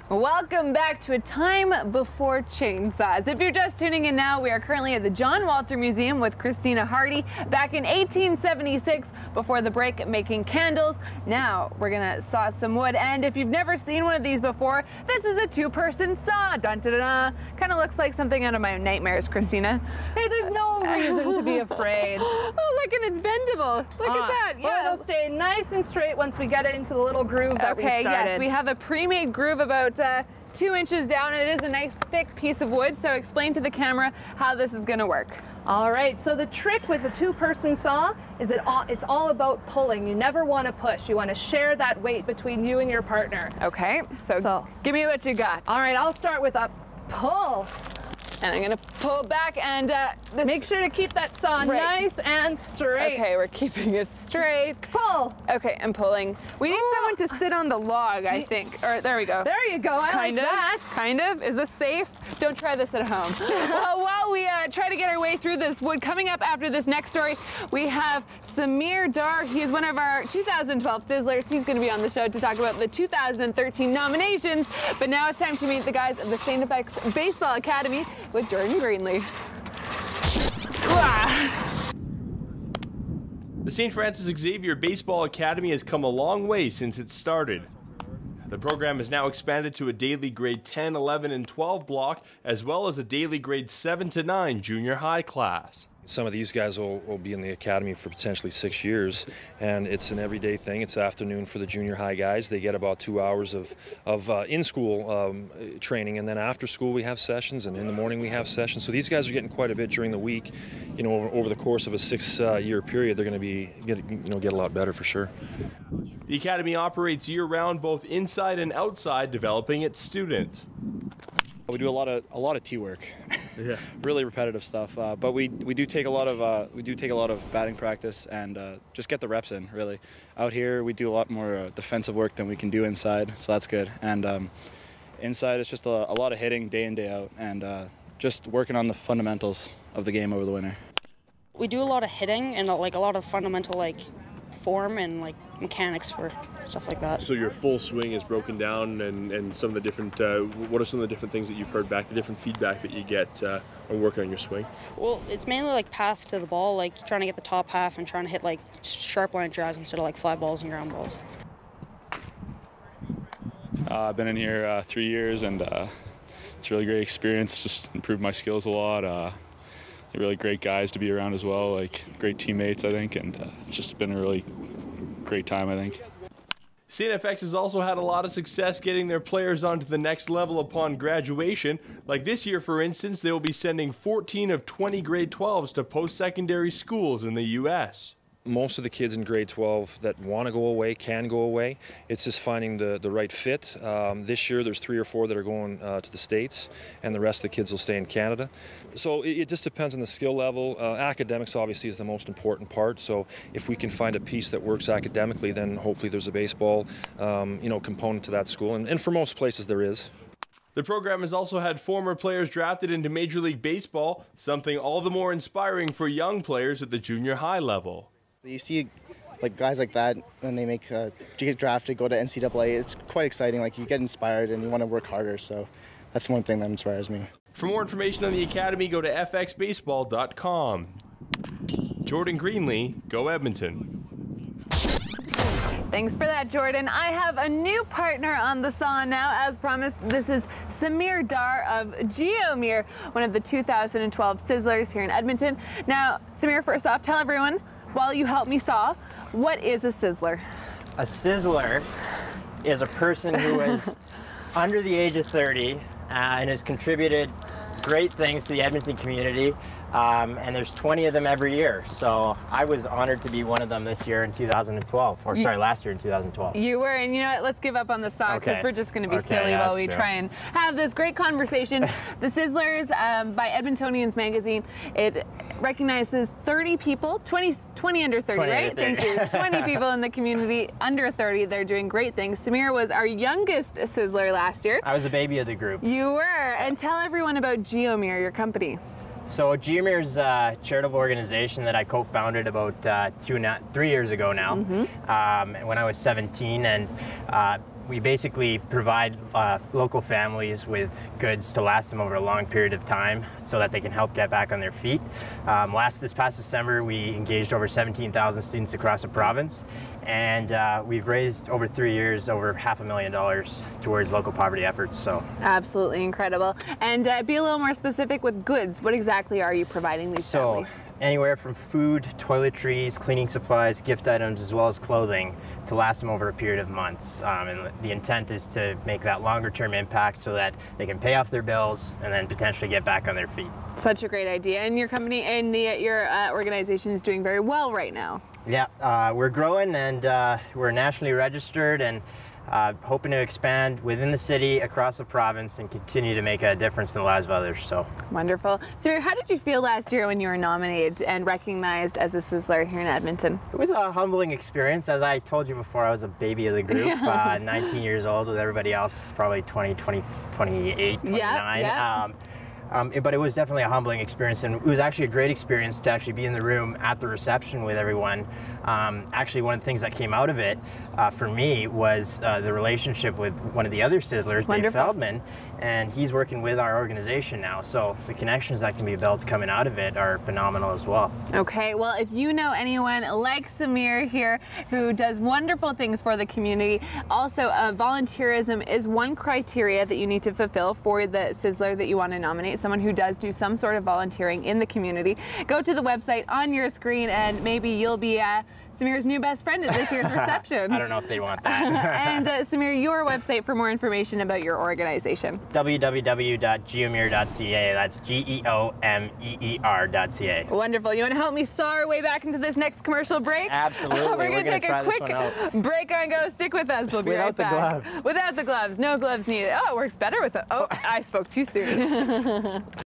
Welcome back to A Time Before Chainsaws. If you're just tuning in now, we are currently at the John Walter Museum with Christina Hardy back in 1876 before the break making candles. Now we're gonna saw some wood, and if you've never seen one of these before, this is a two-person saw. Dun, dun, dun, dun. Kind of looks like something out of my nightmares, Christina. Hey, there's no reason to be afraid. Oh, look, and it's bendable. Look at that. Yeah. Well, it'll stay nice and straight once we get it into the little groove that we started. Yes, we have a pre-made groove about 2 inches down. It is a nice thick piece of wood, so explain to the camera how this is going to work. All right, so the trick with a two-person saw is it's all about pulling. You never want to push. You want to share that weight between you and your partner. Okay, so give me what you got. All right, I'll start with a pull. And I'm gonna pull back, and make sure to keep that saw nice and straight. Okay, we're keeping it straight. Pull. Okay, I'm pulling. We need someone to sit on the log, I think. Or there we go. There you go. I like that. Kind of. Is this safe? Don't try this at home. Well, while we try to get our way through this wood, coming up after this next story, we have Sameer Dhar. He is one of our 2012 Sizzlers. He's going to be on the show to talk about the 2013 nominations. But now it's time to meet the guys of the St. FX Baseball Academy with Jordan Greenlee. The St. Francis Xavier Baseball Academy has come a long way since it started. The program has now expanded to a daily grade 10, 11, and 12 block, as well as a daily grade 7 to 9 junior high class. Some of these guys will be in the academy for potentially 6 years, and it's an everyday thing. It's afternoon for the junior high guys. They get about 2 hours of in-school training, and then after school we have sessions, and in the morning we have sessions. So these guys are getting quite a bit during the week. You know, over the course of a 6-year period, they're going to get a lot better for sure. The academy operates year-round, both inside and outside, developing its students. We do a lot of tee work, yeah. Really repetitive stuff. But we do take a lot of batting practice and just get the reps in. Really, out here we do a lot more defensive work than we can do inside, so that's good. And inside it's just a lot of hitting day in day out, and just working on the fundamentals of the game over the winter. We do a lot of hitting and like a lot of fundamental form and mechanics for stuff like that. So your full swing is broken down, and some of the different, what are some of the different things that you've heard back, the different feedback that you get on working on your swing? Well, it's mainly path to the ball, trying to get the top half and trying to hit sharp line drives instead of fly balls and ground balls. I've been in here 3 years, and it's a really great experience. Just improved my skills a lot. Really great guys to be around as well, great teammates, I think, and it's just been a really great time, I think. St. FX has also had a lot of success getting their players onto the next level upon graduation. Like this year, for instance, they will be sending 14 of 20 grade 12s to post-secondary schools in the U.S. Most of the kids in grade 12 that want to go away can go away. It's just finding the right fit. This year there's 3 or 4 that are going to the States, and the rest of the kids will stay in Canada. So it just depends on the skill level. Academics obviously is the most important part, so if we can find a piece that works academically, then hopefully there's a baseball component to that school, and for most places there is. The program has also had former players drafted into Major League Baseball, something all the more inspiring for young players at the junior high level. You see guys like that when they get drafted, go to NCAA, it's quite exciting. You get inspired and you want to work harder, so that's one thing that inspires me. For more information on the Academy, go to fxbaseball.com. Jordan Greenlee, go Edmonton. Thanks for that, Jordan. I have a new partner on the saw now. As promised, this is Sameer Dhar of Geomeer, one of the 2012 Sizzlers here in Edmonton. Now, Sameer, first off, tell everyone, while you help me saw, what is a Sizzler? A Sizzler is a person who is under the age of 30 and has contributed great things to the Edmonton community, and there's 20 of them every year. So I was honored to be one of them this year in 2012, or sorry, last year in 2012. You were, and you know what, let's give up on the saw because we're just going to be silly while we try and have this great conversation. The Sizzlers by Edmontonians Magazine, it recognizes 30 people, 20 under 30, right? Thank you. 20 people in the community under 30. They're doing great things. Sameer was our youngest Sizzler last year. I was a baby of the group. You were, and tell everyone about Geomeer, your company. So Geomeer's a charitable organization that I co-founded about 3 years ago now, when I was 17, and We basically provide local families with goods to last them over a long period of time so that they can help get back on their feet. This past December, we engaged over 17,000 students across the province, and we've raised over 3 years over $500,000 towards local poverty efforts. So absolutely incredible. And be a little more specific with goods. What exactly are you providing these families? Anywhere from food, toiletries, cleaning supplies, gift items, as well as clothing to last them over a period of months. And the intent is to make that longer term impact so that they can pay off their bills and then potentially get back on their feet. Such a great idea. And your company and your organization is doing very well right now. Yeah, we're growing, and we're nationally registered, and hoping to expand within the city, across the province, and continue to make a difference in the lives of others. So wonderful. Sameer, how did you feel last year when you were nominated and recognized as a Sizzler here in Edmonton? It was a humbling experience. As I told you before, I was a baby of the group, 19 years old, with everybody else probably 20, 28, 29. Yeah. But it was definitely a humbling experience, and it was actually a great experience to actually be in the room at the reception with everyone. Actually, one of the things that came out of it for me was the relationship with one of the other Sizzlers, Dave Feldman, and he's working with our organization now. So the connections that can be built coming out of it are phenomenal as well. Okay, well, if you know anyone like Sameer here who does wonderful things for the community, also volunteerism is one criteria that you need to fulfill for the Sizzler that you want to nominate, someone who does do some sort of volunteering in the community. Go to the website on your screen and maybe you'll be Sameer's new best friend at this year's reception. I don't know if they want that. And Sameer, your website for more information about your organization. www.geomeer.ca. That's geomeer.ca. Wonderful. You want to help me saw our way back into this next commercial break? Absolutely. We're going to take a quick break on Go. Stick with us. We'll be right back. Without the gloves. Without the gloves. No gloves needed. Oh, it works better with it. Oh, I spoke too soon.